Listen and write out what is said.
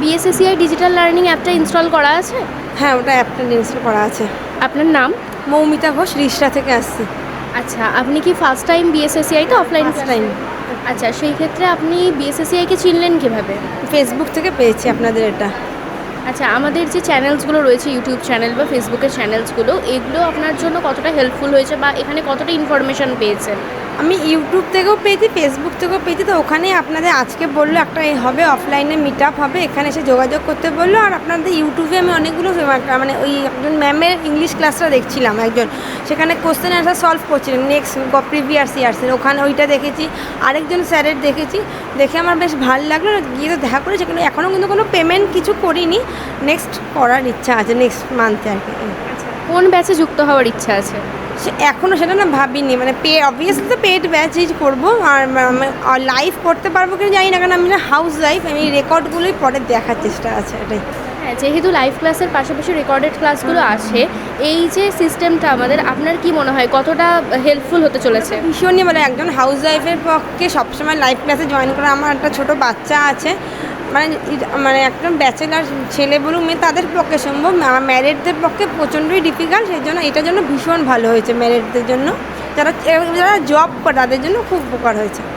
BSACI digital learning অ্যাপটা install করা আছে? হ্যাঁ, ওটা অ্যাপটা ইনস্টল করা আছে। আপনার নাম? মৌমিতা ঘোষ, রিষড়া থেকে আসছি। আচ্ছা, আপনি কি ফার্স্ট টাইম বিএসএসিআইতে অফলাইন ফার্স্ট টাইম। আচ্ছা, সেই ক্ষেত্রে আপনি বিএসএসিআইকে চিনলেন কীভাবে? ফেসবুক থেকে পেয়েছি আপনাদের এটা। আচ্ছা, আমাদের যে চ্যানেলসগুলো রয়েছে, ইউটিউব চ্যানেল বা ফেসবুকের চ্যানেলসগুলো, এগুলো আপনার জন্য কতটা হেল্পফুল হয়েছে বা এখানে কতটা ইনফরমেশন পেয়েছেন? আমি ইউটিউব থেকেও পেয়েছি, ফেসবুক থেকেও পেয়েছি। তো ওখানেই আপনাদের আজকে বললো একটা হবে, অফলাইনে মিট আপ হবে, এখানে এসে যোগাযোগ করতে বললো। আর আপনাদের ইউটিউবে আমি অনেকগুলো মানে ওই একজন ম্যামের ইংলিশ ক্লাসটা দেখছিলাম একজন, সেখানে কোশ্চেন অ্যান্সার সলভ করছিলেন নেক্সট প্রিভিয়াস ইয়ার্সের, ওখানে ওইটা দেখেছি। আরেকজন স্যারের দেখেছি, দেখে আমার বেশ ভালো লাগলো, গিয়ে তো দেখা করেছি। কিন্তু এখনও কিন্তু কোনো পেমেন্ট কিছু করিনি, নেক্সট করার ইচ্ছা আছে নেক্সট মান্থে আর কি। আচ্ছা, কোন ব্যাচে যুক্ত হওয়ার ইচ্ছা আছে? এখনও সেটা না ভাবিনি, মানে অবভিয়াসলি তো পেড ব্যাচই করবো। আর লাইভ করতে পারবো কিনা জানি না, কারণ আমি না হাউস লাইফ, আমি রেকর্ডগুলোই পরে দেখার চেষ্টা আছে এটাই। হ্যাঁ, যেহেতু লাইভ ক্লাসের পাশাপাশি রেকর্ডেড ক্লাসগুলো আসে, এই যে সিস্টেমটা আমাদের, আপনার কি মনে হয় কতটা হেল্পফুল হতে চলেছে? ভীষণই, মানে একজন হাউস ওয়াইফের পক্ষে সবসময় লাইভ ক্লাসে জয়েন করা, আমার একটা ছোটো বাচ্চা আছে, মানে একজন ব্যাচেলার ছেলে বলুক মেয়ে, তাদের পক্ষে সম্ভব, ম্যারিডদের পক্ষে প্রচণ্ডই ডিফিকাল্ট। সেই জন্য এটার জন্য ভীষণ ভালো হয়েছে ম্যারিডদের জন্য, যারা জব করে তাদের জন্য খুব উপকার হয়েছে।